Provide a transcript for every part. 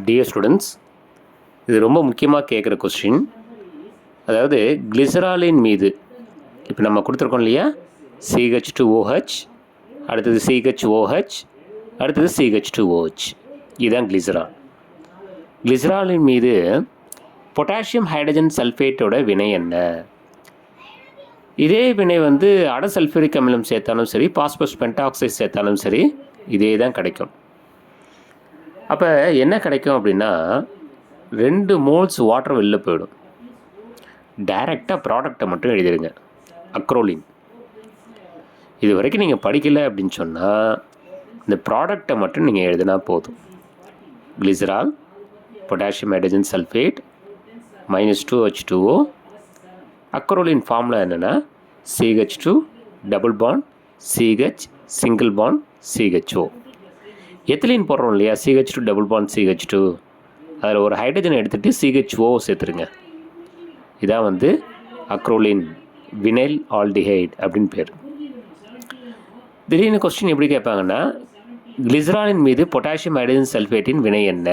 Dear students, இது ரொம்ப முக்கியமாக கேட்குற கொஸ்டின். அதாவது கிளிசராலின் மீது இப்போ நம்ம கொடுத்துருக்கோம் இல்லையா, CH2OH, அடுத்தது CHOH, அடுத்தது CH2OH. இதுதான் கிளிசரால். கிளிசராலின் மீது பொட்டாசியம் ஹைட்ரஜன் சல்ஃபேட்டோட வினை என்ன? இதே வினை வந்து அட சல்ஃபூரிக் அமிலம் சேர்த்தாலும் சரி, பாஸ்பரஸ் பென்டாக்சைடு சேர்த்தாலும் சரி, இதே தான் கிடைக்கும். அப்போ என்ன கிடைக்கும் அப்படின்னா, 2 மோல்ஸ் வாட்டர் வெளில போயிடும். டைரெக்டாக ப்ராடக்டை மட்டும் எழுதிடுங்க, அக்ரோலின். இது வரைக்கும் நீங்கள் படிக்கலை அப்படின்னு சொன்னால் இந்த ப்ராடக்டை மட்டும் நீங்கள் எழுதினா போதும். Glycerol, potassium hydrogen sulphate, -2H2O. Acrolein formula என்னென்னா CH2 double bond CH single bond CHO. Ethylene போடுறோம் இல்லையா, CH2 டபுள் பாண்ட் CH2, அதில் ஒரு ஹைட்ரஜன் எடுத்துகிட்டு CHO சேர்த்துருங்க. இதான் வந்து அக்ரோலின் வினைல் ஆல்டிஹைட் அப்படின்னு பேர். திடீர்னு கொஸ்டின் எப்படி கேட்பாங்கன்னா, கிளிசராலின் மீது பொட்டாசியம் ஹைட்ரஜன் சல்ஃபேட்டின் வினை என்ன?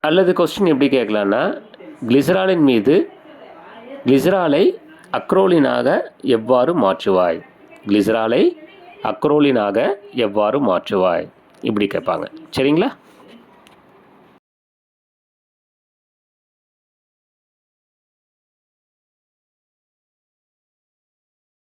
அல்லது கொஸ்டின் எப்படி கேட்கலான்னா, கிளிசராலின் மீது கிளிசராலை அக்ரோலினாக எவ்வாறு மாற்றுவாய்? கிளிசராலை அக்ரோலினாக எவ்வாறு மாற்றுவாய்? இப்படி கேட்பாங்க. சரிங்களா?